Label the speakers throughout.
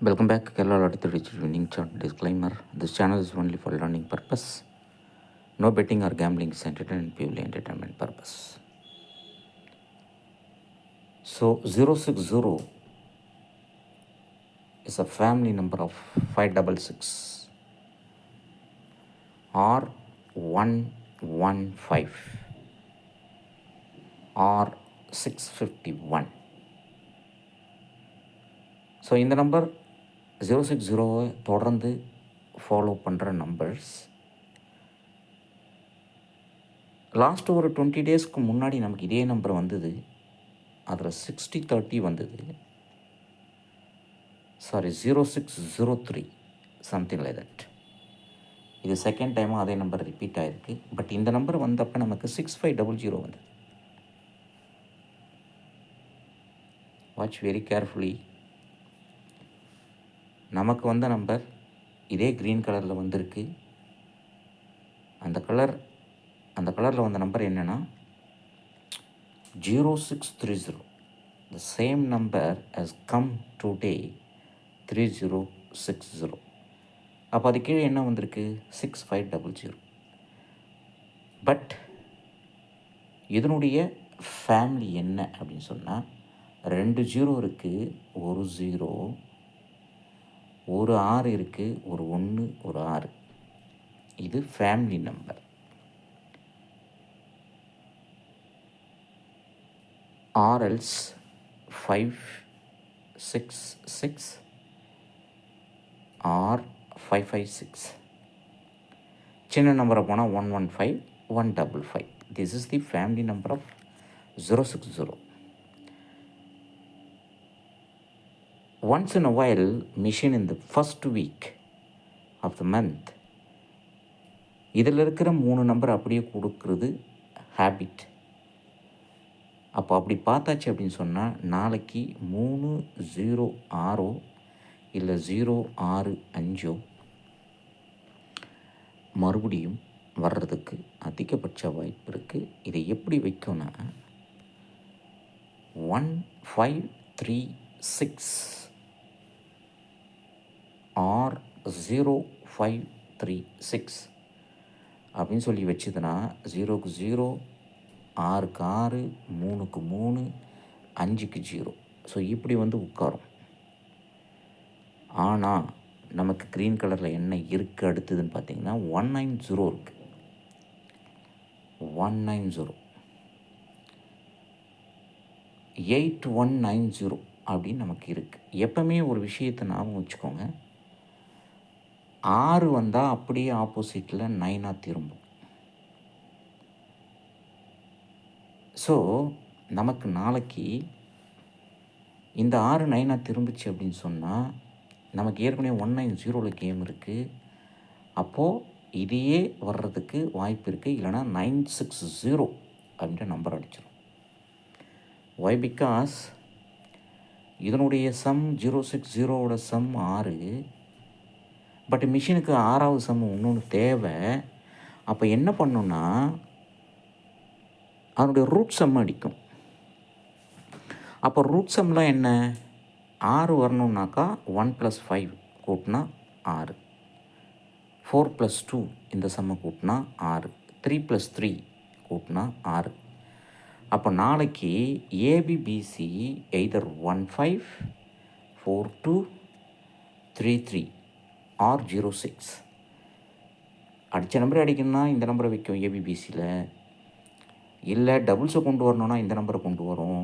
Speaker 1: Welcome back, Kerala Lottery Digital Winning Chart. Disclaimer: this channel is only for learning purpose. No betting or gambling is entertainment, purely entertainment purpose. So 060 is a family number of 566 or 115 or 651. So இந்த number 060வை தொடர்ந்து follow பண்ணுற numbers. Last ஒரு 20 டேஸ்க்கு முன்னாடி நமக்கு இதே number வந்தது. அதில் 60-30 வந்தது. Sorry 0603 something like that. இது செகண்ட் டைமும் அதே நம்பர் ரிப்பீட் ஆகிருக்கு. பட் இந்த நம்பர் வந்தப்போ நமக்கு 6500 வந்தது. Watch very carefully. நமக்கு வந்த நம்பர் இதே க்ரீன் கலரில் வந்திருக்கு. அந்த கலரில் வந்த நம்பர் என்னென்னா 0630. The same number has come today 3060. அப்போ அது கீழே என்ன வந்திருக்கு 6500. பட் இதனுடைய ஃபேமிலி என்ன அப்படின்னு சொன்னால் 2 0 இருக்குது, ஒரு 0, ஒரு 6 இருக்குது, ஒரு 1, ஒரு 6. இது ஃபேமிலி நம்பர். ஆர்எல்ஸ் 566 ஆர் 556. சின்ன நம்பரை போனால் 115, 155. This is the family number of 060. Once in a while, machine in the first week of the month, இதில் இருக்கிற 3 நம்பர் அப்படியே கொடுக்குறது ஹேபிட். அப்போ அப்படி பார்த்தாச்சு அப்படின்னு சொன்னால் நாளைக்கு 306 இல்லை 065 மறுபடியும் வர்றதுக்கு அதிகபட்ச வாய்ப்பு இருக்குது. இதை எப்படி வைக்கணும்னா 1536 ஆர் 0536 அப்படின்னு சொல்லி வச்சுதுன்னா 0க்கு 0, 6க்கு 6, 3க்கு 3, 5க்கு 0. ஸோ இப்படி வந்து உட்காரும். ஆனால் நமக்கு க்ரீன் கலரில் என்ன இருக்குது அடுத்ததுன்னு பார்த்தீங்கன்னா 190 இருக்குது. 190, 8190 அப்படின்னு நமக்கு இருக்குது. எப்பவுமே ஒரு விஷயத்தை ஞாபகம் வச்சுக்கோங்க, 6 வந்தால் அப்படியே ஆப்போசிட்டில் 9ஆக திரும்பும். ஸோ நமக்கு நாளைக்கு இந்த 6 9ஆக திரும்பிச்சு அப்படின்னு சொன்னால் நமக்கு ஏற்கனவே 190 கேம் இருக்குது. அப்போது இதையே வர்றதுக்கு வாய்ப்பு இருக்குது. இல்லைனா 960 அப்படின்ற நம்பர் அடிச்சிடும். ஒய்? பிகாஸ் இதனுடைய சம் 060ஓட சம் 6. பட் மிஷினுக்கு 6வது சம் இன்னொன்று தேவை. அப்போ என்ன பண்ணுன்னா அதனுடைய ரூட் சம் அடிக்கும். அப்போ ரூட் சம்லாம் என்ன? 6 வரணுன்னாக்கா 1 + 5 கூட்டினா 6, 4 + 2 இந்த சம்மை கூட்டினா 6, 3 + 3 கூட்டினா 6. அப்போ நாளைக்கு ஏபிபிசி எய்தர் 1542 33 ஆர் 06. அடித்த நம்பரை அடிக்கணும்னா இந்த நம்பரை வைக்கும் ஏபிபிசியில். இல்லை டபுள்ஸை கொண்டு வரணுன்னா இந்த நம்பரை கொண்டு வரும்.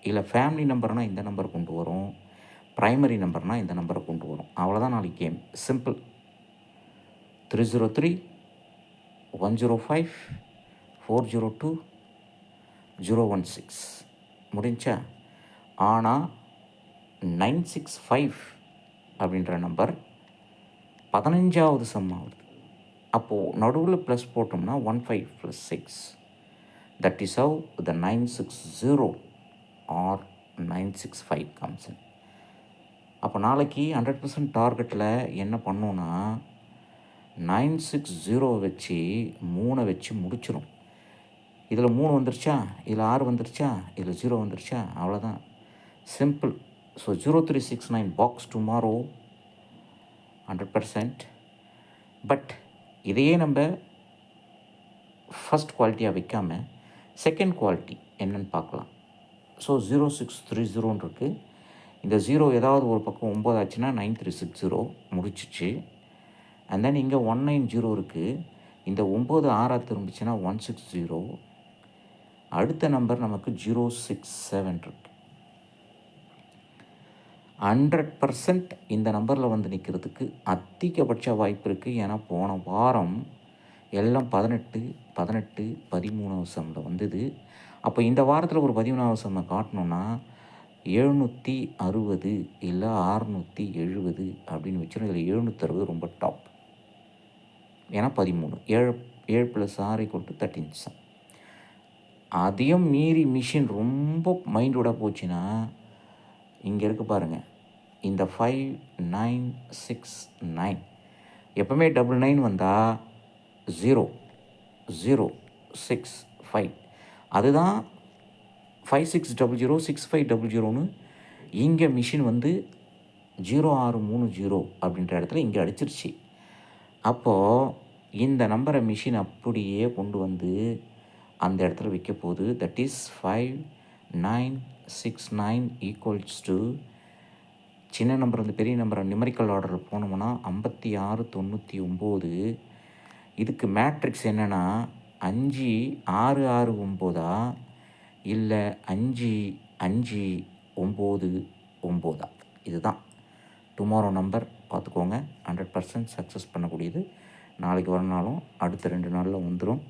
Speaker 1: இல்லை ஃபேமிலி நம்பர்னால் இந்த நம்பரை கொண்டு வரும். ப்ரைமரி நம்பர்னால் இந்த நம்பரை கொண்டு வரும். அவ்வளோதான் நாளைக்கு கேம். சிம்பிள். 303, 105, 402, 016 முடிஞ்சா. ஆனால் 965 அப்படின்ற நம்பர் 15வது சம் ஆகுது. அப்போது நடுவில் ப்ளஸ் போட்டோம்னா 15 + 6. That is how the 960 or 965 comes in. அப்போ நாளைக்கு 100% டார்கெட்டில் என்ன பண்ணோன்னா 960 வச்சு 3 வச்சு முடிச்சிடும். இதில் 3 வந்துருச்சா, இதில் 6 வந்துருச்சா, இதில் 0 வந்துருச்சா, அவ்வளோதான். Simple. So 0369 box tomorrow 100%. But இதையே நம்ம ஃபஸ்ட் குவாலிட்டியாக வைக்காமல் செகண்ட் குவாலிட்டி என்னன்னு பார்க்கலாம். ஸோ 0630 இருக்குது. இந்த 0 ஏதாவது ஒரு பக்கம் 9 ஆச்சுன்னா 9360 முடிச்சிச்சு. அண்ட் தென் இங்கே 190 இருக்குது. இந்த 9 6 திரும்பிச்சுன்னா 160. அடுத்த நம்பர் நமக்கு 067 இருக்குது. 100% இந்த நம்பரில் வந்து நிற்கிறதுக்கு அதிகபட்ச வாய்ப்பு இருக்குது. ஏன்னா போன வாரம் எல்லாம் 18 18 13வது சம்மில் வந்தது. அப்போ இந்த வாரத்தில் ஒரு 13வது சம்மை காட்டணுன்னா 760 இல்லை 670 அப்படின்னு வச்சிடும். இதில் 760 ரொம்ப டாப். ஏன்னா 13 7 7 + 6 = 13 சம். அதையும் மீறி மிஷின் ரொம்ப மைண்டோட போச்சுன்னா இங்கே இருக்குது பாருங்கள், இந்த 5969 எப்போவுமே 99 வந்தால் 0065 அதுதான் 5600 6500ன்னு இங்கே மிஷின் வந்து 0630 அப்படின்ற இடத்துல இங்கே அடிச்சிருச்சு. அப்போது இந்த நம்பரை மிஷின் அப்படியே கொண்டு வந்து அந்த இடத்துல வைக்க போகுது. தட் இஸ் 5969 சின்ன நம்பர் வந்து பெரிய நம்பரை நியூமரிக்கல் ஆர்டரில் போனோம்னா 5699. இதுக்கு மேட்ரிக்ஸ் என்னென்னா 5669 இல்லை 5599. இதுதான் டுமாரோ நம்பர். பார்த்துக்கோங்க, 100% சக்ஸஸ் பண்ணக்கூடியது. நாளைக்கு வரனாலும் அடுத்த 2 நாளில் வந்துடும்.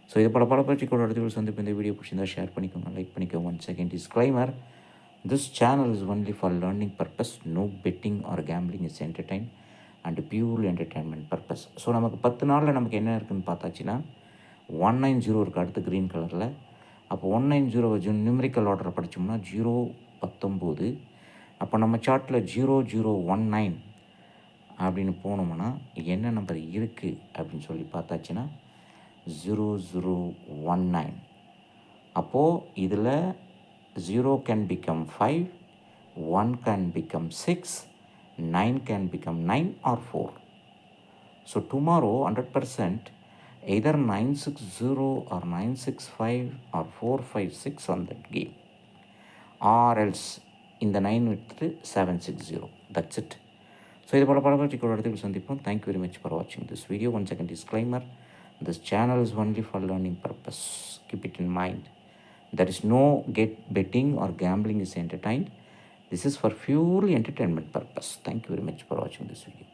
Speaker 1: ஸோ இது பல பயிற்சிகளோட அடுத்த சந்திப்பு. இந்த வீடியோ பிடிச்சிருந்தா ஷேர் பண்ணிக்கோங்க, லைக் பண்ணிக்கோங்க. 1 second disclaimer, this channel is only for learning purpose. No betting or gambling is entertained and pure entertainment purpose. So நமக்கு 10 நாளில் நமக்கு என்ன இருக்குதுன்னு பார்த்தாச்சுன்னா 190 இருக்குது அடுத்து க்ரீன் கலரில். அப்போ 190 நியூமரிக்கல் ஆர்டரை படித்தோம்னா 019. அப்போ நம்ம சார்ட்டில் 0019 அப்படின்னு போனோம்னா என்ன நம்பர் இருக்குது அப்படின்னு சொல்லி பார்த்தாச்சுன்னா 0019. அப்போது இதில் 0 can become 5, 1 can become 6, 9 can become 9 or 4. So tomorrow 100% either 960 or 965 or 456 on that game, or else in the 9 with 760. That's it. So இது பல பயிற்சிகளோட அடுத்து சந்திப்போம். Thank you very much for watching this video. 1 second disclaimer, this channel is only for learning purpose. Keep it in mind. There is no betting or gambling is entertained. This is for purely entertainment purpose. Thank you very much for watching this video.